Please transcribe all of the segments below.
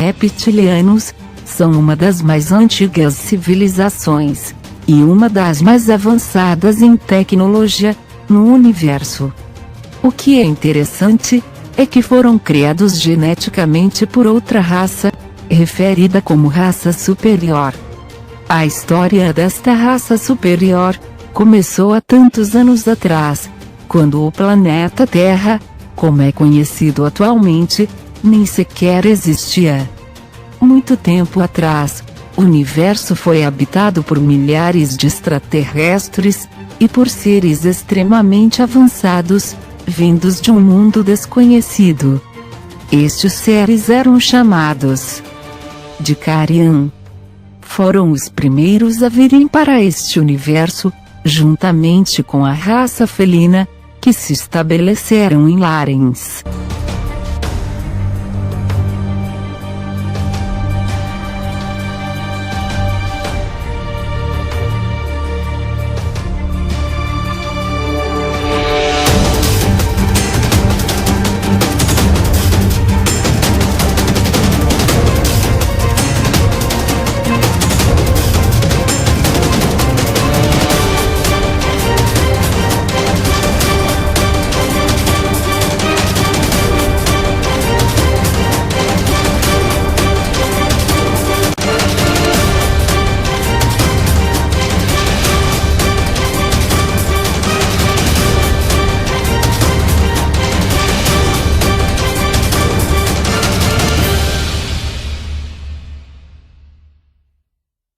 reptilianos são uma das mais antigas civilizações, e uma das mais avançadas em tecnologia, no universo. O que é interessante, é que foram criados geneticamente por outra raça, referida como raça superior. A história desta raça superior, começou há tantos anos atrás, quando o planeta Terra, como é conhecido atualmente, nem sequer existia. Muito tempo atrás, o universo foi habitado por milhares de extraterrestres, e por seres extremamente avançados, vindos de um mundo desconhecido. Estes seres eram chamados de Carian. Foram os primeiros a virem para este universo, juntamente com a raça felina, que se estabeleceram em Larens.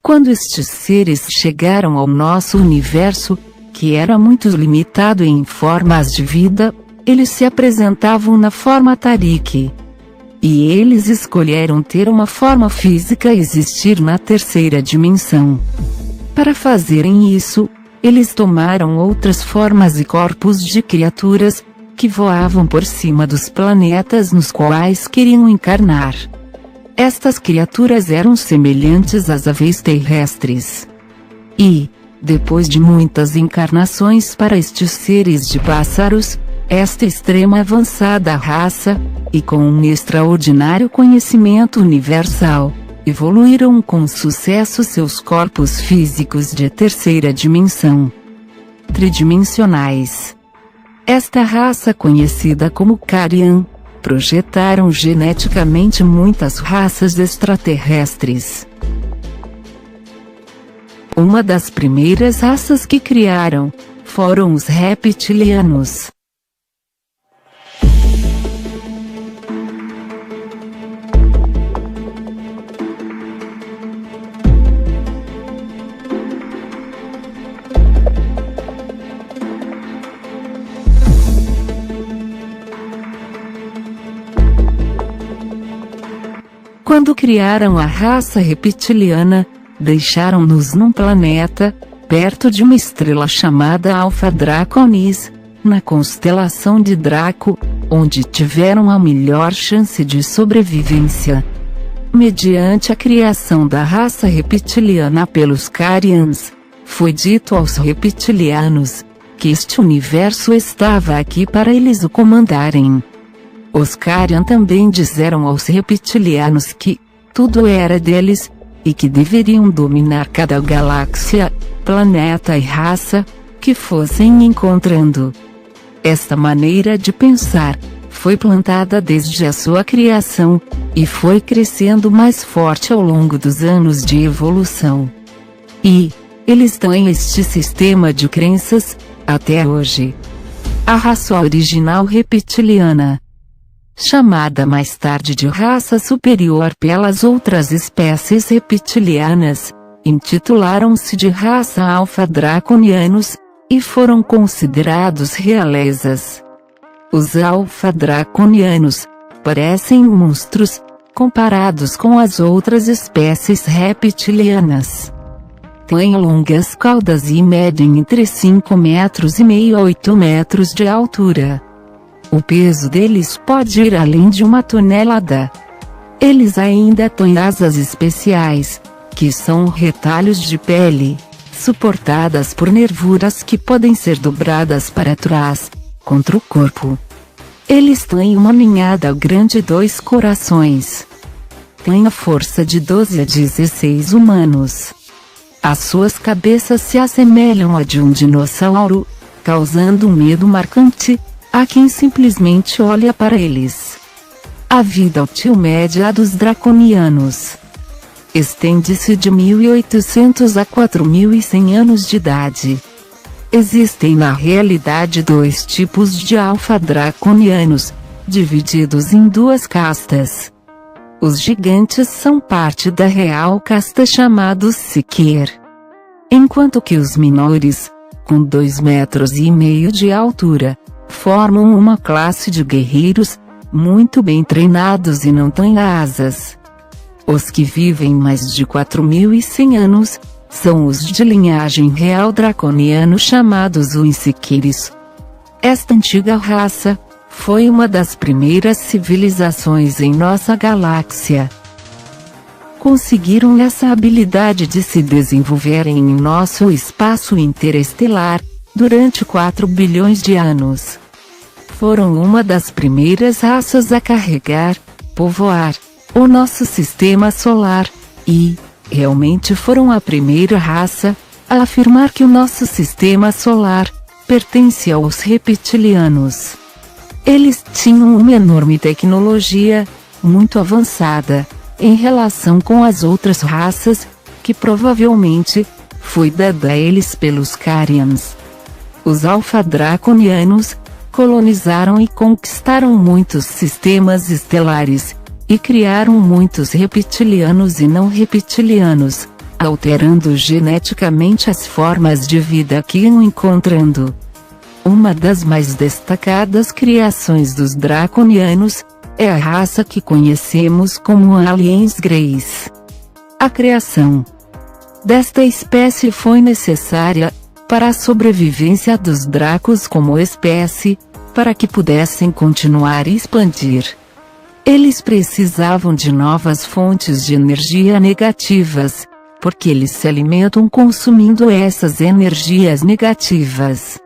Quando estes seres chegaram ao nosso universo, que era muito limitado em formas de vida, eles se apresentavam na forma Tariq. E eles escolheram ter uma forma física e existir na terceira dimensão. Para fazerem isso, eles tomaram outras formas e corpos de criaturas, que voavam por cima dos planetas nos quais queriam encarnar. Estas criaturas eram semelhantes às aves terrestres. E, depois de muitas encarnações para estes seres de pássaros, esta extrema avançada raça, e com um extraordinário conhecimento universal, evoluíram com sucesso seus corpos físicos de terceira dimensão, tridimensionais. Esta raça conhecida como Carian, projetaram geneticamente muitas raças extraterrestres. Uma das primeiras raças que criaram, foram os reptilianos. Quando criaram a raça reptiliana, deixaram-nos num planeta, perto de uma estrela chamada Alpha Draconis, na constelação de Draco, onde tiveram a melhor chance de sobrevivência. Mediante a criação da raça reptiliana pelos Carians, foi dito aos reptilianos, que este universo estava aqui para eles o comandarem. Os Carian também disseram aos reptilianos que tudo era deles, e que deveriam dominar cada galáxia, planeta e raça, que fossem encontrando. Esta maneira de pensar, foi plantada desde a sua criação, e foi crescendo mais forte ao longo dos anos de evolução. E, eles têm este sistema de crenças, até hoje. A raça original reptiliana, chamada mais tarde de raça superior pelas outras espécies reptilianas, intitularam-se de raça Alpha Draconianos, e foram considerados realezas. Os Alpha Draconianos parecem monstros, comparados com as outras espécies reptilianas. Têm longas caudas e medem entre 5,5 metros a 8 metros de altura. O peso deles pode ir além de 1 tonelada. Eles ainda têm asas especiais, que são retalhos de pele, suportadas por nervuras que podem ser dobradas para trás, contra o corpo. Eles têm uma ninhada grande e 2 corações. têm a força de 12 a 16 humanos. As suas cabeças se assemelham à de um dinossauro, causando um medo marcante a quem simplesmente olha para eles. A vida útil média dos draconianos estende-se de 1.800 a 4.100 anos de idade. Existem na realidade dois tipos de alfa-draconianos, divididos em duas castas. Os gigantes são parte da real casta chamados Seeker, enquanto que os menores, com 2,5 metros de altura, formam uma classe de guerreiros, muito bem treinados e não têm asas. Os que vivem mais de 4.100 anos, são os de linhagem real draconiano chamados Uinsequires. Esta antiga raça foi uma das primeiras civilizações em nossa galáxia. Conseguiram essa habilidade de se desenvolverem em nosso espaço interestelar durante 4 bilhões de anos. Foram uma das primeiras raças a carregar, povoar o nosso sistema solar, e realmente foram a primeira raça a afirmar que o nosso sistema solar pertence aos reptilianos. Eles tinham uma enorme tecnologia, muito avançada, em relação com as outras raças, que provavelmente foi dada a eles pelos Carians. Os alfa-draconianos colonizaram e conquistaram muitos sistemas estelares, e criaram muitos reptilianos e não reptilianos, alterando geneticamente as formas de vida que iam encontrando. Uma das mais destacadas criações dos draconianos é a raça que conhecemos como aliens greys. A criação desta espécie foi necessária para a sobrevivência dos dracos como espécie, para que pudessem continuar e expandir. Eles precisavam de novas fontes de energia negativas, porque eles se alimentam consumindo essas energias negativas,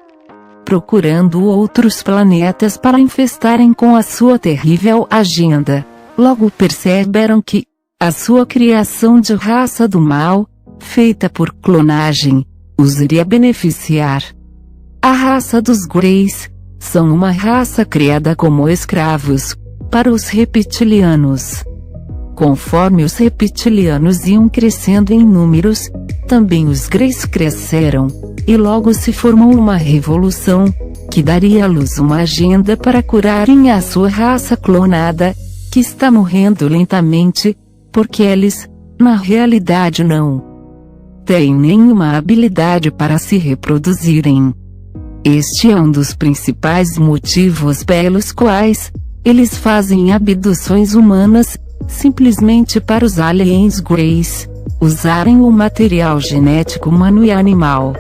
procurando outros planetas para infestarem com a sua terrível agenda. Logo perceberam que a sua criação de raça do mal, feita por clonagem, os iria beneficiar. A raça dos Greys são uma raça criada como escravos para os reptilianos. Conforme os reptilianos iam crescendo em números, também os Greys cresceram, e logo se formou uma revolução, que daria à luz uma agenda para curarem a sua raça clonada, que está morrendo lentamente, porque eles, na realidade não têm nenhuma habilidade para se reproduzirem. Este é um dos principais motivos pelos quais eles fazem abduções humanas, simplesmente para os aliens Greys usarem o material genético humano e animal.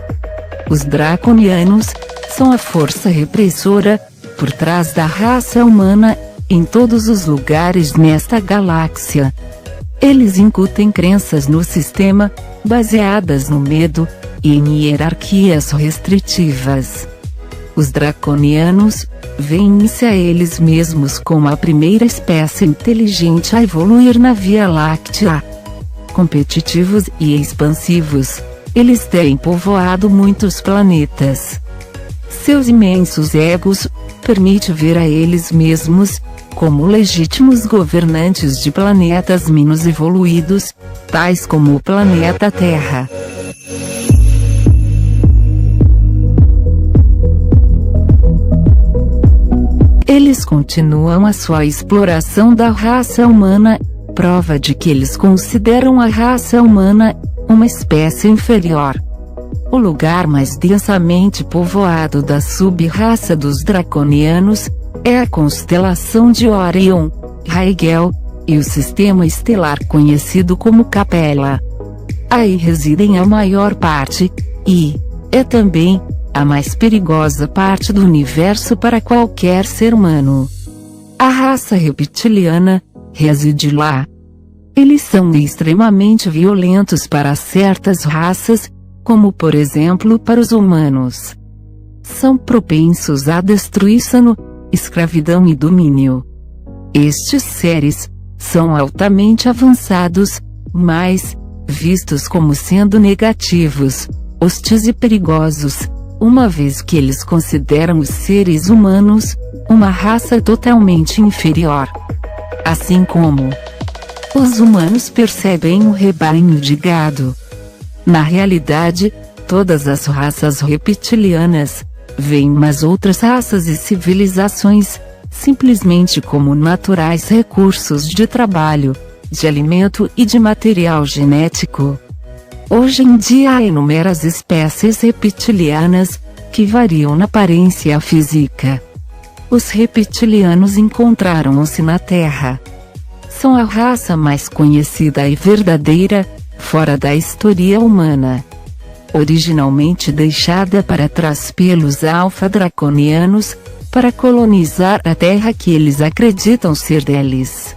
Os draconianos são a força repressora por trás da raça humana em todos os lugares nesta galáxia. Eles incutem crenças no sistema, baseadas no medo e em hierarquias restritivas. Os draconianos veem-se a eles mesmos como a primeira espécie inteligente a evoluir na Via Láctea. Competitivos e expansivos, eles têm povoado muitos planetas. Seus imensos egos permitem ver a eles mesmos como legítimos governantes de planetas menos evoluídos, tais como o planeta Terra. Eles continuam a sua exploração da raça humana, prova de que eles consideram a raça humana uma espécie inferior. O lugar mais densamente povoado da sub-raça dos draconianos é a constelação de Orion, Rigel, e o sistema estelar conhecido como Capella. Aí residem a maior parte, e é também a mais perigosa parte do universo para qualquer ser humano. A raça reptiliana reside lá. Eles são extremamente violentos para certas raças, como por exemplo para os humanos. São propensos à destruição, escravidão e domínio. Estes seres são altamente avançados, mas vistos como sendo negativos, hostis e perigosos, uma vez que eles consideram os seres humanos uma raça totalmente inferior. Assim como os humanos percebem um rebanho de gado. Na realidade, todas as raças reptilianas veem as outras raças e civilizações simplesmente como naturais recursos de trabalho, de alimento e de material genético. Hoje em dia há inúmeras espécies reptilianas que variam na aparência física. Os reptilianos encontraram-se na Terra. São a raça mais conhecida e verdadeira fora da história humana. Originalmente deixada para trás pelos alfa-draconianos, para colonizar a Terra que eles acreditam ser deles.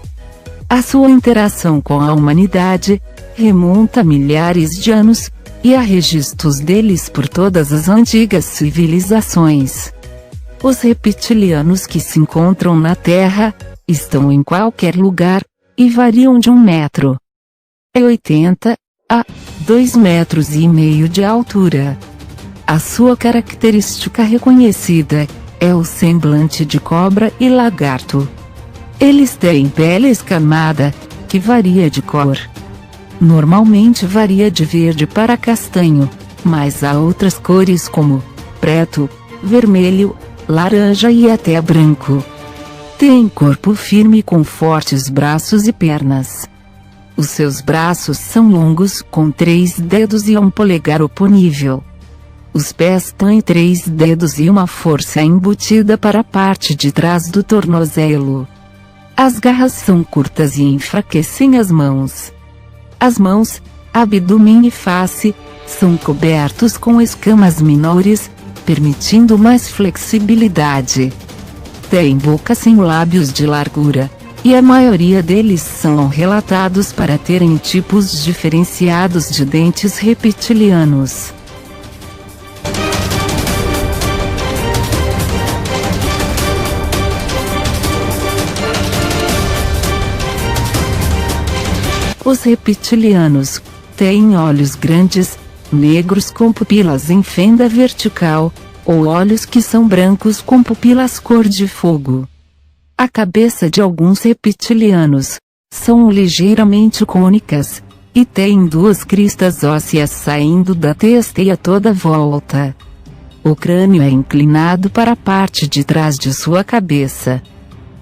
A sua interação com a humanidade remonta a milhares de anos, e há registros deles por todas as antigas civilizações. Os reptilianos que se encontram na Terra estão em qualquer lugar, e variam de 1,80 m a 2,5 metros de altura. A sua característica reconhecida é o semblante de cobra e lagarto. Eles têm pele escamada, que varia de cor. Normalmente varia de verde para castanho, mas há outras cores como preto, vermelho, laranja e até branco. Tem corpo firme com fortes braços e pernas. Os seus braços são longos, com 3 dedos e um polegar oponível. Os pés têm 3 dedos e uma força embutida para a parte de trás do tornozelo. As garras são curtas e enfraquecem as mãos. As mãos, abdômen e face são cobertos com escamas menores, permitindo mais flexibilidade. Tem boca sem lábios de largura, e a maioria deles são relatados para terem tipos diferenciados de dentes reptilianos. Os reptilianos têm olhos grandes, negros com pupilas em fenda vertical, ou olhos que são brancos com pupilas cor de fogo. A cabeça de alguns reptilianos são ligeiramente cônicas, e têm 2 cristas ósseas saindo da testa e a toda volta. O crânio é inclinado para a parte de trás de sua cabeça.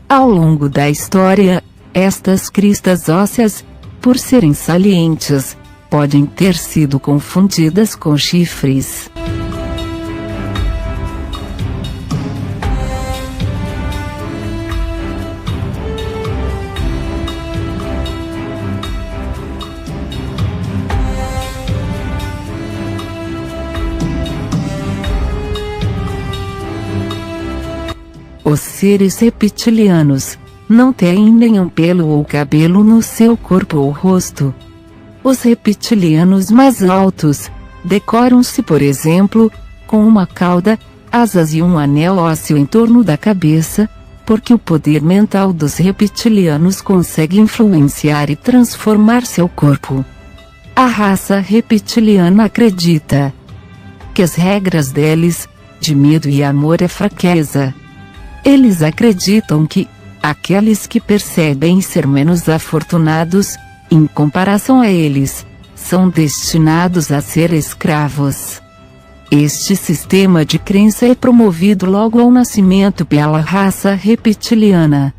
Ao longo da história, estas cristas ósseas, por serem salientes, podem ter sido confundidas com chifres. Os seres reptilianos não têm nenhum pelo ou cabelo no seu corpo ou rosto. Os reptilianos mais altos decoram-se, por exemplo, com uma cauda, asas e um anel ósseo em torno da cabeça, porque o poder mental dos reptilianos consegue influenciar e transformar seu corpo. A raça reptiliana acredita que as regras deles, de medo e amor, é fraqueza. Eles acreditam que aqueles que percebem ser menos afortunados, em comparação a eles, são destinados a ser escravos. Este sistema de crença é promovido logo ao nascimento pela raça reptiliana.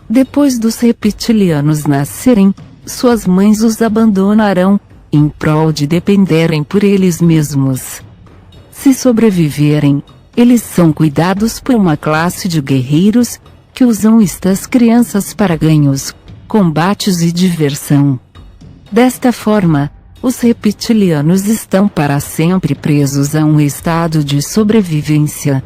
Depois dos reptilianos nascerem, suas mães os abandonarão, em prol de dependerem por eles mesmos. Se sobreviverem, eles são cuidados por uma classe de guerreiros, que usam estas crianças para ganhos, combates e diversão. Desta forma, os reptilianos estão para sempre presos a um estado de sobrevivência.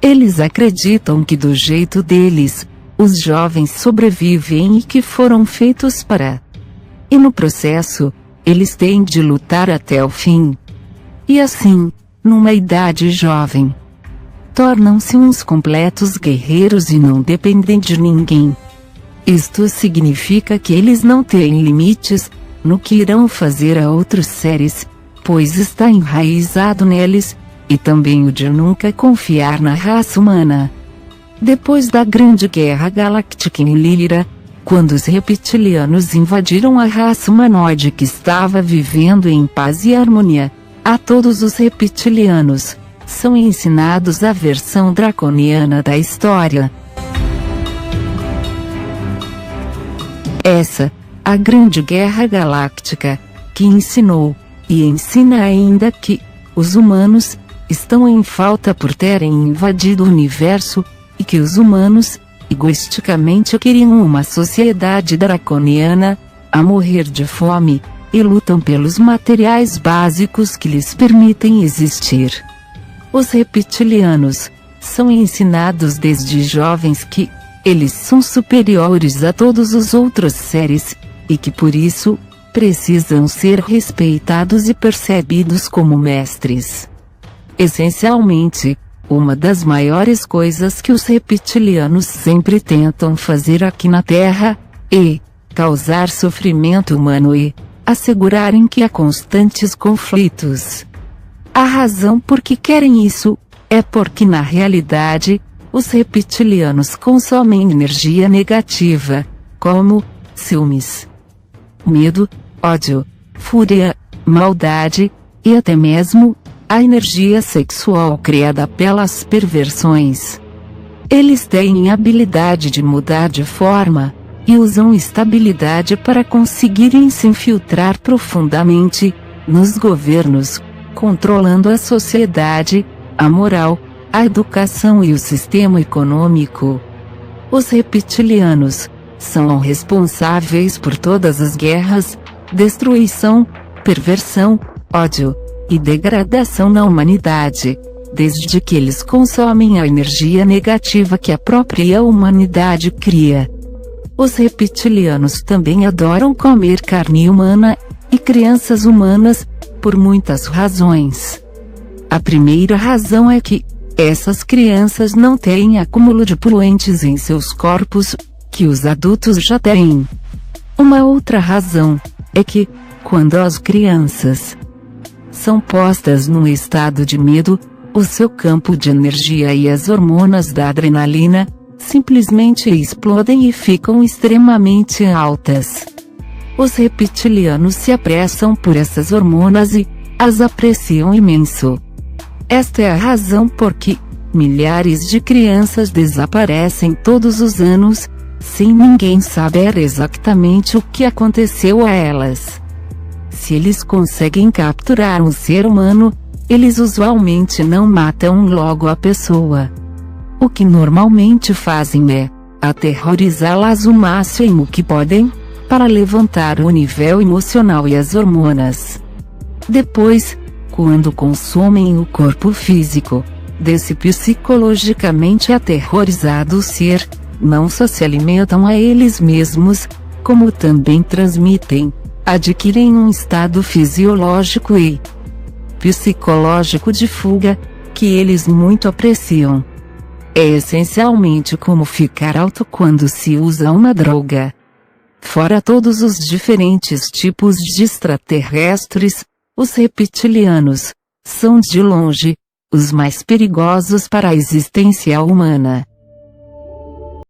Eles acreditam que do jeito deles, os jovens sobrevivem e que foram feitos para. E no processo, eles têm de lutar até o fim. E assim, numa idade jovem, tornam-se uns completos guerreiros e não dependem de ninguém. Isto significa que eles não têm limites no que irão fazer a outros seres, pois está enraizado neles, e também o de nunca confiar na raça humana. Depois da Grande Guerra Galáctica em Lyra, quando os reptilianos invadiram a raça humanoide que estava vivendo em paz e harmonia, a todos os reptilianos são ensinados a versão draconiana da história. Essa, a Grande Guerra Galáctica, que ensinou, e ensina ainda que, os humanos, estão em falta por terem invadido o universo, e que os humanos, egoisticamente queriam uma sociedade draconiana, a morrer de fome, e lutam pelos materiais básicos que lhes permitem existir. Os reptilianos são ensinados desde jovens que eles são superiores a todos os outros seres, e que por isso, precisam ser respeitados e percebidos como mestres. Essencialmente, uma das maiores coisas que os reptilianos sempre tentam fazer aqui na Terra é causar sofrimento humano e assegurarem que há constantes conflitos. A razão por que querem isso é porque na realidade, os reptilianos consomem energia negativa, como ciúmes, medo, ódio, fúria, maldade, e até mesmo a energia sexual criada pelas perversões. Eles têm a habilidade de mudar de forma, e usam estabilidade para conseguirem se infiltrar profundamente nos governos, controlando a sociedade, a moral, a educação e o sistema econômico. Os reptilianos são responsáveis por todas as guerras, destruição, perversão, ódio e degradação na humanidade, desde que eles consomem a energia negativa que a própria humanidade cria. Os reptilianos também adoram comer carne humana e crianças humanas, por muitas razões. A primeira razão é que essas crianças não têm acúmulo de poluentes em seus corpos, que os adultos já têm. Uma outra razão é que, quando as crianças são postas num estado de medo, o seu campo de energia e as hormonas da adrenalina simplesmente explodem e ficam extremamente altas. Os reptilianos se apressam por essas hormonas e as apreciam imenso. Esta é a razão por que milhares de crianças desaparecem todos os anos, sem ninguém saber exatamente o que aconteceu a elas. Se eles conseguem capturar um ser humano, eles usualmente não matam logo a pessoa. O que normalmente fazem é aterrorizá-las o máximo que podem, para levantar o nível emocional e as hormonas. Depois, quando consomem o corpo físico desse psicologicamente aterrorizado ser, não só se alimentam a eles mesmos, como também transmitem, adquirem um estado fisiológico e psicológico de fuga, que eles muito apreciam. É essencialmente como ficar alto quando se usa uma droga. Fora todos os diferentes tipos de extraterrestres, os reptilianos são de longe os mais perigosos para a existência humana.